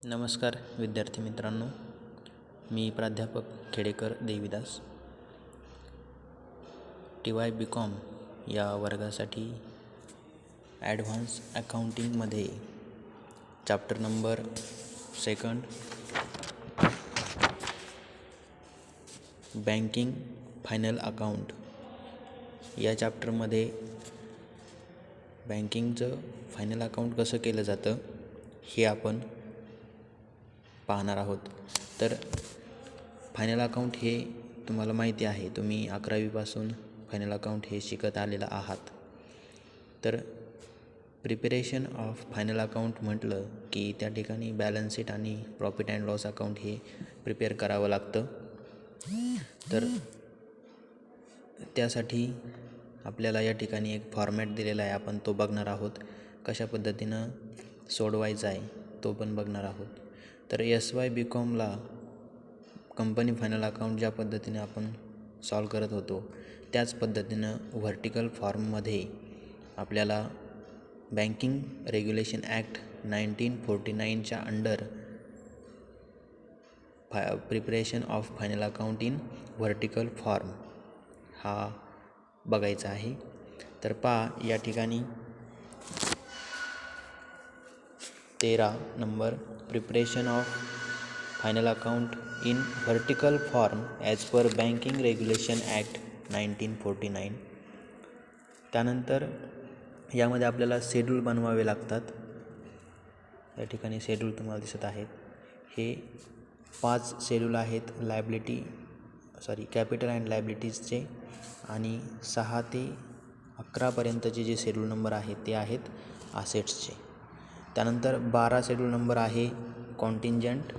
नमस्कार विद्यार्थी मित्रांनो, मी प्राध्यापक खेडेकर देविदास TY BCom या वर्गासाठी ॲडव्हान्स अकाउंटिंगमध्ये chapter number 2 banking final account या चॅप्टरमध्ये बँकिंगचं फायनल अकाउंट कसं केलं जातं हे आपण पाहणार आहोत. तर फायनल अकाउंट हे तुम्हाला माहिती आहे, तुम्ही 11वीपासून फायनल अकाउंट हे शिकत आलेला आहात. तर प्रिपरेशन ऑफ फायनल अकाउंट म्हटलं की त्या ठिकाणी बॅलन्स शीट आणि प्रॉफिट अँड लॉस अकाउंट हे प्रिपेअर करावं लागतं. तर त्यासाठी आपल्याला या ठिकाणी एक फॉर्मॅट दिलेला आहे, आपण तो बघणार आहोत. कशा पद्धतीनं सोडवायचा आहे तो पण बघणार आहोत. तर SY BComला कंपनी फायनल अकाउंट ज्या पद्धतीने आपण सॉल्व करत होतो त्याच पद्धतीनं व्हर्टिकल फॉर्ममध्ये आपल्याला बँकिंग रेग्युलेशन ॲक्ट 1949च्या under preparation of final account in vertical form हा बघायचा आहे. तर पहा या ठिकाणी 13 number preparation of final account in vertical form as per banking regulation act 1949. त्यानंतर यामध्ये आपल्याला शेड्यूल बनवावे लागतात. या ठिकाणी शेड्यूल तुम्हाला दिसत आहेत. हे 5 शेड्यूल आहेत कॅपिटल अँड लायबिलिटीजचे, आणि 6 ते 11पर्यंतचे जे शेड्यूल नंबर आहेत ते आहेत आसेट्सचे. त्यानंतर 12 शेड्यूल नंबर आहे कॉन्टिंजंट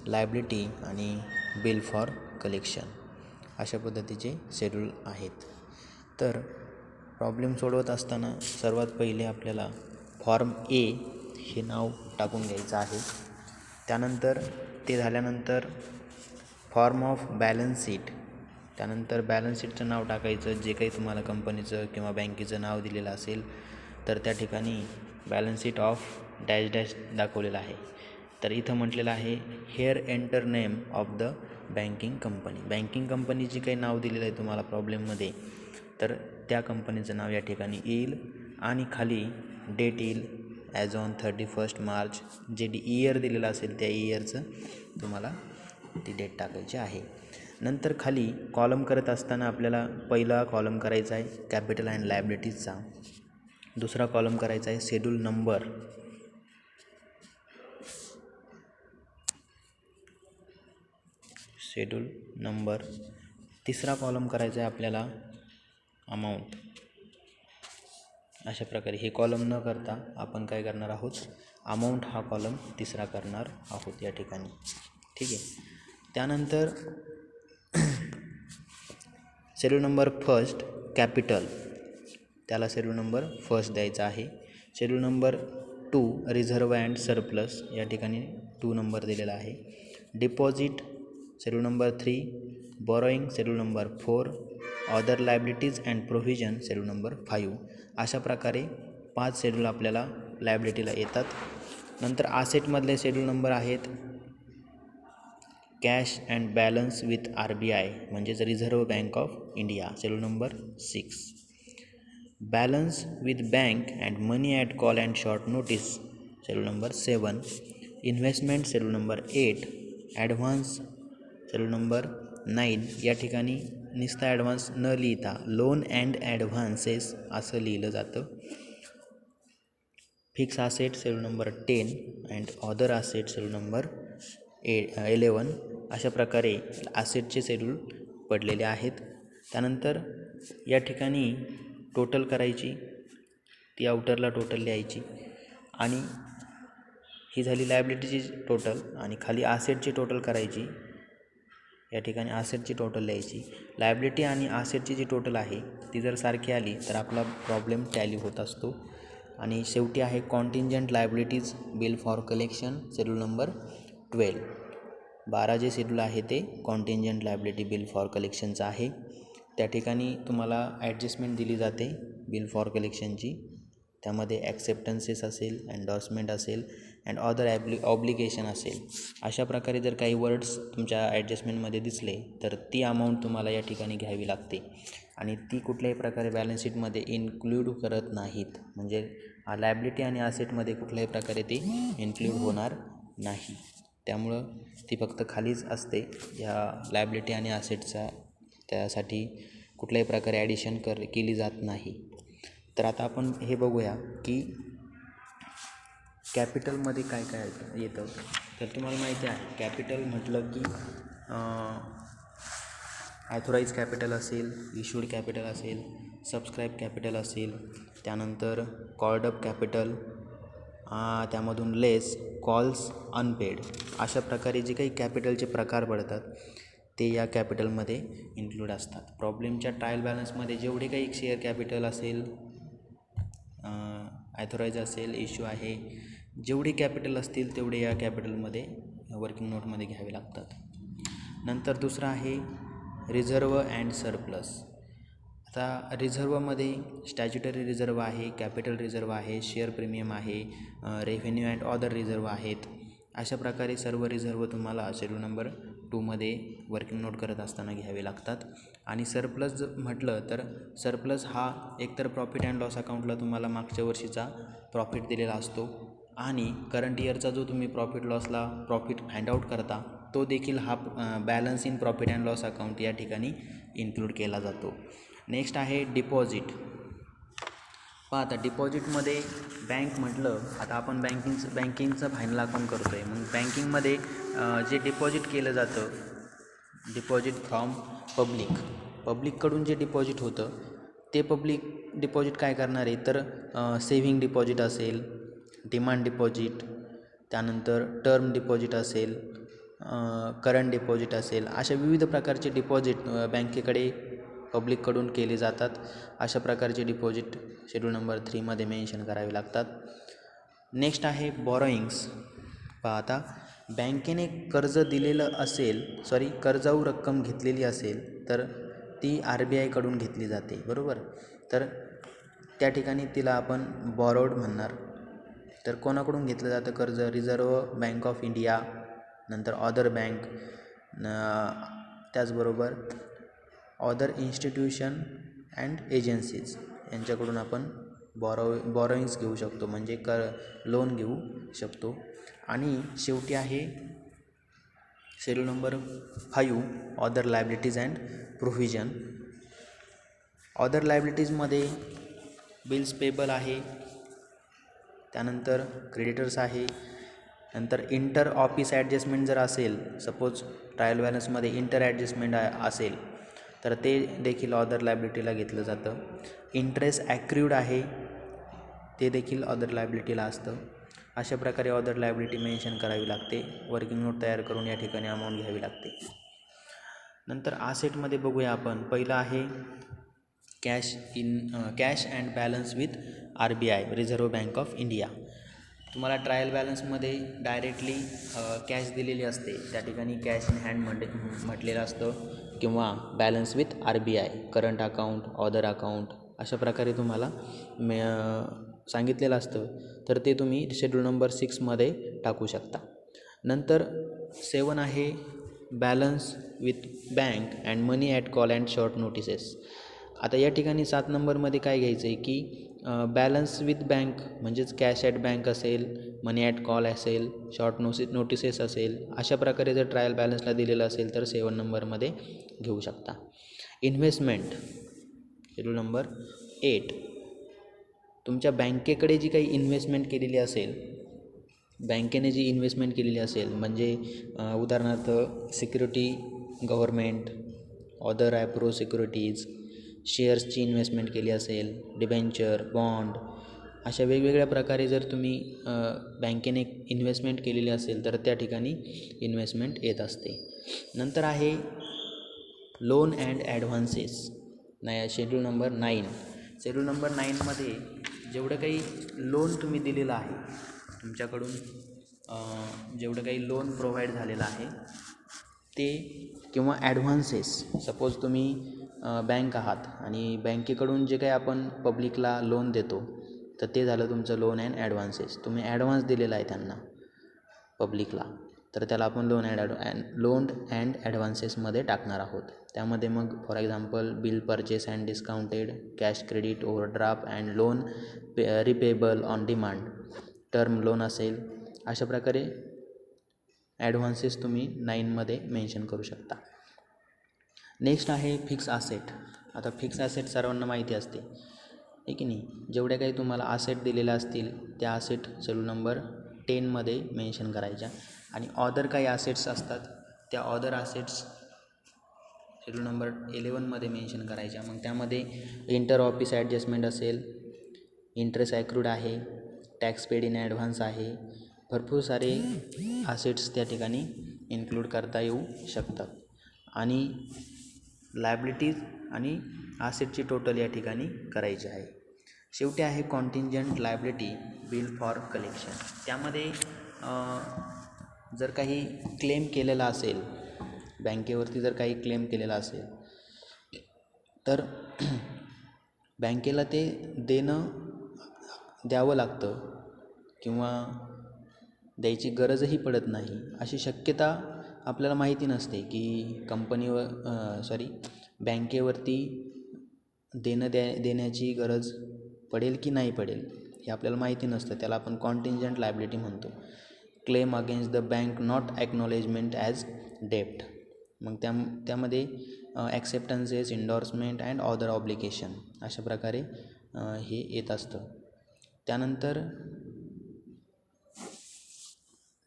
लायबिलिटी आणि बिल फॉर कलेक्शन. अशा पद्धतीचे शेड्यूल आहेत. तर प्रॉब्लेम सोडवत असताना सर्वात पहिले आपल्याला फॉर्म ए हे नाव टाकून घ्यायचं आहे. त्यानंतर ते झाल्यानंतर फॉर्म ऑफ बॅलन्स शीट, त्यानंतर बॅलन्स शीटचं नाव टाकायचं. जे काही तुम्हाला कंपनीचं किंवा बँकेचं नाव दिलेलं असेल तर त्या ठिकाणी balance sheet of dash dash दाखवलेलं आहे. तर इथं म्हटलेलं आहे hair enter name of the banking company. Banking कंपनीची काही नाव दिलेलं आहे तुम्हाला प्रॉब्लेममध्ये, तर त्या कंपनीचं नाव या ठिकाणी येईल आणि खाली डेट येईल ॲज ऑन 31 मार्च. जे इयर दिलेलं असेल त्या इयरचं तुम्हाला ती डेट टाकायची आहे. नंतर खाली कॉलम करत असताना आपल्याला पहिला कॉलम करायचा आहे कॅपिटल अँड लायबिलिटीजचा, दुसरा कॉलम करायचा आहे शेड्यूल नंबर, तिसरा कॉलम करायचा आहे आपल्याला अमाऊंट. अशा प्रकारे हे कॉलम न करता आपण काय करणार आहोत, अमाऊंट हा कॉलम तिसरा करणार आहोत या ठिकाणी. ठीक आहे. त्यानंतर शेड्यूल नंबर फर्स्ट कॅपिटल, त्याला शेड्यूल नंबर फर्स्ट द्यायचा आहे. Schedule number 2 reserve and surplus, या ठिकाणी 2 नंबर दिलेला आहे. Deposit schedule number 3, borrowing schedule number 4, other liabilities and provision schedule number 5. अशा प्रकारे 5 शेड्यूल आपल्याला लायबिलिटीला येतात. नंतर आसेटमधले शेड्यूल नंबर आहेत cash and balance with RBI म्हणजेच reserve bank of India schedule number 6, balance with bank and money at call and short notice schedule number 7, investment schedule number 8, advance schedule number 9. या ठिकाणी नुसता advance न लिहिता loan and advances असं लिहिलं जातं. Fix asset schedule number 10 and other asset schedule number 11. अशा प्रकारे आसेटचे शेड्यूल पडलेले आहेत. त्यानंतर या ठिकाणी टोटल करायची, ती आउटरला टोटल लिहायची, आणि ही झाली लायबिलिटीची टोटल, आणि खाली आसेटची टोटल करायची. या ठिकाणी आसेटची टोटल लिहायची. लायबिलिटी आणि आसेटची जी टोटल आहे ती जर सारखी आली तर आपला प्रॉब्लेम टॅली होत असतो. आणि शेवटी आहे contingent liabilities bill for collection schedule number 12. 12 जे शेड्यूल आहे ते कॉन्टिंजंट लायबिलिटी बिल फॉर कलेक्शनचं आहे. त्या ठिकाणी तुम्हाला ॲडजस्टमेंट दिली जाते बिल फॉर कलेक्शनची. त्यामध्ये ॲक्सेप्टन्सेस असेल, एन्डॉर्समेंट असेल, अँड अदर ऑब्लिगेशन असेल, अशा प्रकारे जर काही वर्ड्स तुमच्या ॲडजस्टमेंटमध्ये दिसले तर ती अमाऊंट तुम्हाला या ठिकाणी घ्यावी लागते आणि ती कुठल्याही प्रकारे बॅलन्स शीटमध्ये इन्क्लूड करत नाहीत. म्हणजे लायबिलिटी आणि असेटमध्ये कुठल्याही प्रकारे ती इन्क्लूड होणार नाही. त्यामुळं ती फक्त खालीच असते. ह्या लायबिलिटी आणि असेटचा त्यासाठी कुठल्याही प्रकारे ॲडिशन केली जात नाही. तर आता आपण हे बघूया की कॅपिटलमध्ये काय काय येतं. तर तुम्हाला माहिती आहे कॅपिटल म्हटलं की ॲथोराईज कॅपिटल असेल, इश्यूड कॅपिटल असेल, सबस्क्राईब कॅपिटल असेल, त्यानंतर कॉल्ड अप कॅपिटल, त्यामधून लेस, कॉल्स अनपेड, अशा प्रकारे जे काही कॅपिटलचे प्रकार पडतात ते या कॅपिटलमध्ये इन्क्लूड असतात. प्रॉब्लेमच्या ट्रायल बॅलन्समध्ये जेवढे काही शेअर कॅपिटल असेल, ॲथोराईज असेल, इश्यू आहे, जेवढे कॅपिटल असतील तेवढे या कॅपिटलमध्ये वर्किंग नोटमध्ये घ्यावे लागतात. नंतर दुसरं आहे रिझर्व अँड सरप्लस. आता रिझर्वमध्ये स्टॅच्युटरी रिझर्व आहे, कॅपिटल रिझर्व आहे, शेअर प्रीमियम आहे, रेव्हेन्यू अँड अदर रिझर्व आहेत. अशा प्रकारे सर्व रिझर्व तुम्हाला शेड्यूल नंबर 2मध्ये वर्किंग नोट करत असताना घ्यावे लागतात. आणि सरप्लस जर म्हटलं तर सरप्लस हा एकतर प्रॉफिट अँड लॉस अकाउंटला तुम्हाला मागच्या वर्षीचा प्रॉफिट दिलेला असतो आणि करंट इयरचा जो तुम्ही प्रॉफिट फाइंड आउट करता तो देखील हा balance in profit and loss account या ठिकाणी इन्क्लूड केला जातो. नेक्स्ट आहे डिपॉझिट. पहा आता डिपॉझिटमध्ये बँक म्हटलं, आता आपण बँकिंगचं फायनल अकाउंट करतो आहे, मग बँकिंगमध्ये जे डिपॉझिट केलं जातं, डिपॉझिट फ्रॉम पब्लिककडून जे डिपॉझिट होतं ते पब्लिक डिपॉझिट काय करणार आहे तर सेव्हिंग डिपॉझिट असेल, डिमांड डिपॉझिट, त्यानंतर टर्म डिपॉझिट असेल, करंट डिपॉझिट असेल, अशा विविध प्रकारचे डिपॉझिट बँकेकडे पब्लिककडून केले जातात. अशा प्रकारचे डिपॉझिट शेड्यूल नंबर 3मध्ये मेन्शन करावे लागतात. नेक्स्ट आहे बॉरोइंग्स. पहा आता बँकेने कर्ज दिलेलं असेल, कर्जाऊ रक्कम घेतलेली असेल तर ती RBIकडून घेतली जाते, बरोबर. तर त्या ठिकाणी तिला आपण बॉरोड म्हणणार. तर कोणाकडून घेतलं जातं कर्ज? रिझर्व बँक ऑफ इंडिया, नंतर अदर बँक, त्याचबरोबर अदर इन्स्टिट्यूशन अँड एजन्सीज यांच्याकडून आपण बॉरोइंग्स घेऊ शकतो, म्हणजे लोन घेऊ शकतो. आणि शेवटी आहे schedule number 5 other liabilities and provision. Other लायबिलिटीजमध्ये बिल्स पेबल आहे, त्यानंतर क्रेडिटर्स आहे, नंतर इंटर ऑफिस ॲडजस्टमेंट जर असेल, सपोज ट्रायल बॅलन्समध्ये इंटर ॲडजस्टमेंट असेल तर ते देखील अदर लायबिलिटीला घेतलं जातं. इंटरेस्ट ॲक्र्यूड आहे, ते देखील अदर लायबिलिटीला असतं. अशा प्रकारे अदर लायबिलिटी मेन्शन करावी लागते. वर्किंग नोट तयार करून या ठिकाणी अमाऊंट घ्यावी लागते. नंतर आसेटमध्ये बघूया आपण. पहिलं आहे cash and balance with RBI, reserve bank of India. तुम्हाला ट्रायल बॅलन्समध्ये डायरेक्टली कॅश दिलेली असते, त्या ठिकाणी कॅश इन हँड म्हटलेलं असतं, किंवा balance with RBI, current account, other account, अशा प्रकारे तुम्हाला सांगितलेलं असतं. तर ते तुम्ही शेड्यूल नंबर 6मध्ये टाकू शकता. नंतर 7 आहे balance with bank and money at call and short notices. आता या ठिकाणी 7 नंबरमध्ये काय घ्यायचं आहे की बॅलन्स विथ बँक म्हणजेच कॅश ॲट बँक असेल, मनी ॲट कॉल असेल, शॉर्ट नोटिसेस असेल, अशा प्रकारे जर ट्रायल बॅलन्सला दिलेलं असेल तर 7 नंबरमध्ये घेऊ शकता. Investment schedule number 8. तुमच्या बँकेकडे जी काही इन्व्हेस्टमेंट केलेली असेल, बँकेने जी इन्व्हेस्टमेंट केलेली असेल, म्हणजे उदाहरणार्थ सिक्युरिटी, गव्हर्मेंट, अदर ॲप्रो सिक्युरिटीज, शेअर्सची इन्व्हेस्टमेंट केली असेल, डिबेंचर, बॉन्ड, अशा वेगवेगळ्या प्रकारे जर तुम्ही बँकेने इन्व्हेस्टमेंट केलेली असेल तर त्या ठिकाणी इन्व्हेस्टमेंट येत असते. नंतर आहे loan and advances. Schedule number 9. Schedule number 9मध्ये जेवढं काही लोन तुम्ही दिलेलं आहे, तुमच्याकडून जेवढं काही लोन प्रोव्हाइड झालेलं आहे ते, किंवा ॲडव्हान्सेस, सपोज तुम्ही बँक आहात आणि बँकेकडून जे काही आपण पब्लिकला लोन देतो तर ते झालं तुमचं लोन अँड ॲडव्हान्सेस. तुम्ही ॲडव्हान्स दिलेला आहे त्यांना, पब्लिकला, तर त्याला आपण लोन अँड ॲडव्हान्सेसमध्ये टाकणार आहोत. त्यामध्ये मग for example bill purchase and discounted, cash credit, overdraft and loan repayable on demand, term loan असेल. अशा प्रकारे ॲडव्हान्सेस तुम्ही 9मध्ये मेन्शन करू शकता. नेक्स्ट आहे फिक्स आसेट. आता फिक्स ॲसेट सर्वांना माहिती असते, आहे की नाही. जेवढ्या काही तुम्हाला आसेट दिलेल्या असतील त्या आसेट शेड्यूल नंबर 10मध्ये मेन्शन करायच्या. आणि ऑदर काही आसेट्स असतात त्या ऑदर आसेट्स शेड्यूल नंबर 11मध्ये मेन्शन करायच्या. मग त्यामध्ये इंटर ऑफिस ॲडजस्टमेंट असेल, इंटरेस्ट ॲक्रूड आहे, टॅक्स पेड इन ॲडव्हान्स आहे. भरपूर सारे आसेट्स त्या ठिकाणी इन्क्लूड करता येऊ शकतात. आणि लायबिलिटीज आणि आसेटची टोटल या ठिकाणी करायची आहे. शेवटी आहे कॉन्टिंजंट लायबिलिटी बिल फॉर कलेक्शन. त्यामध्ये जर काही क्लेम केलेला असेल, बँकेवरती जर काही क्लेम केलेला असेल तर बँकेला ते द्यावं लागतं किंवा द्यायची गरजही पडत नाही. अशी शक्यता आपल्याला माहिती नसते की बँकेवरती देण्याची गरज पडेल की नाही पडेल हे आपल्याला माहिती नसतं. त्याला आपण कॉन्टिंजंट लायबिलिटी म्हणतो. Claim against the bank not acknowledgement as डेप्ट. मग त्यामध्ये acceptances, endorsement and other obligation अशा प्रकारे हे येत असतं. त्यानंतर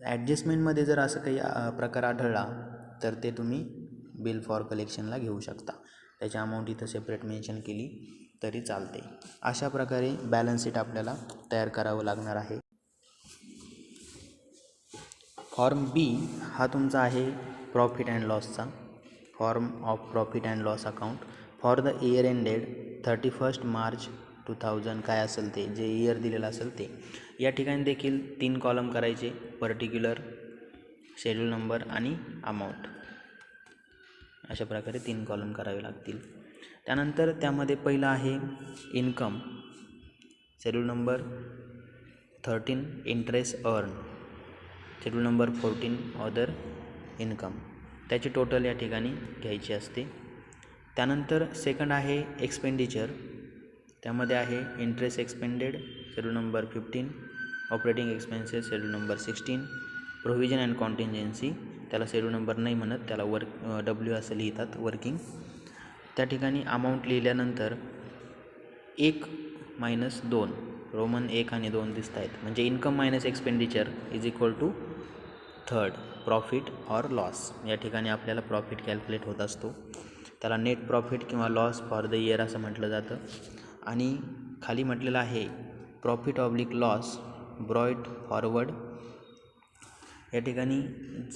ॲडजस्टमेंटमध्ये जर असं काही प्रकार आढळला तर ते तुम्ही बिल फॉर कलेक्शनला घेऊ शकता. त्याची अमाऊंट इथं सेपरेट मेन्शन केली तरी चालते. अशा प्रकारे बॅलन्स शीट आपल्याला तयार करावं लागणार आहे. फॉर्म बी हा तुमचा आहे प्रॉफिट अँड लॉसचा. Form of profit and loss account for the year ended 31 March 2000 काय असेल ते जे इयर दिलेलं असेल ते. या ठिकाणी देखील 3 कॉलम करायचे, पर्टिक्युलर, शेड्यूल नंबर आणि अमाऊंट. अशा प्रकारे 3 कॉलम करावे लागतील. त्यानंतर त्यामध्ये पहिलं आहे income, schedule number 13 interest earn, schedule number 14 other income. त्याची टोटल या ठिकाणी घ्यायची असते. त्यानंतर सेकंड आहे एक्सपेंडिचर. त्यामध्ये आहे interest expended, schedule number 15, operating expenses, schedule number 16, provision and contingency, त्याला शेड्यूल नंबर नाही म्हणत, त्याला डब्ल्यू असं लिहितात, वर्किंग. त्या ठिकाणी अमाऊंट लिहिल्यानंतर 1-2 रोमन 1 आणि 2 दिसत आहेत. म्हणजे income minus expenditure is equal to third profit or loss. या ठिकाणी आपल्याला प्रॉफिट कॅल्क्युलेट होत असतो. त्याला नेट प्रॉफिट किंवा लॉस फॉर द इयर असं म्हटलं जातं. आणि खाली म्हटलेलं आहे profit oblique loss brought forward. या ठिकाणी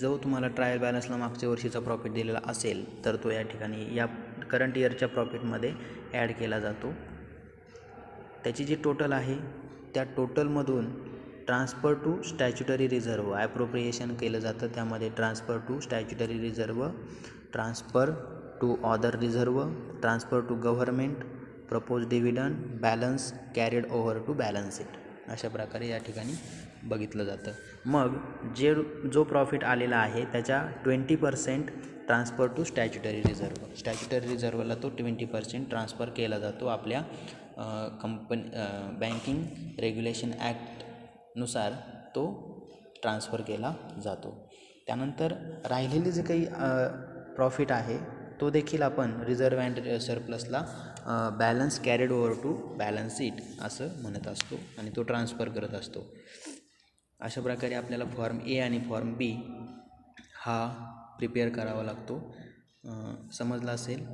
जो तुम्हाला ट्रायल बॅलन्सला मागच्या वर्षीचा प्रॉफिट दिलेला असेल तर तो या ठिकाणी या करंट इयरच्या प्रॉफिटमध्ये ॲड केला जातो. त्याची जी टोटल आहे त्या टोटलमधून transfer to statutory reserve appropriation केलं जातं. त्यामध्ये transfer to statutory reserve, transfer to other reserve, transfer to government, propose dividend, balance carried over to balance sheet. अशा प्रकारे या ठिकाणी बघितलं जातं. मग जो प्रॉफिट आलेला आहे त्याच्या 20% transfer to statutory reserve. Statutory रिझर्वला तो 20% ट्रान्सफर केला जातो आपल्या बँकिंग रेग्युलेशन ॲक्टनुसार तो ट्रान्सफर केला जातो. त्यानंतर राहिलेले जे काही प्रॉफिट आहे तो देखील आपण रिझर्व अँड सरप्लसला balance carried over to balance sheet असं म्हणत असतो आणि तो ट्रान्सफर करत असतो. अशा प्रकारे आपल्याला फॉर्म ए आणि फॉर्म बी हा प्रिपेअर करावा लागतो. समजला असेल.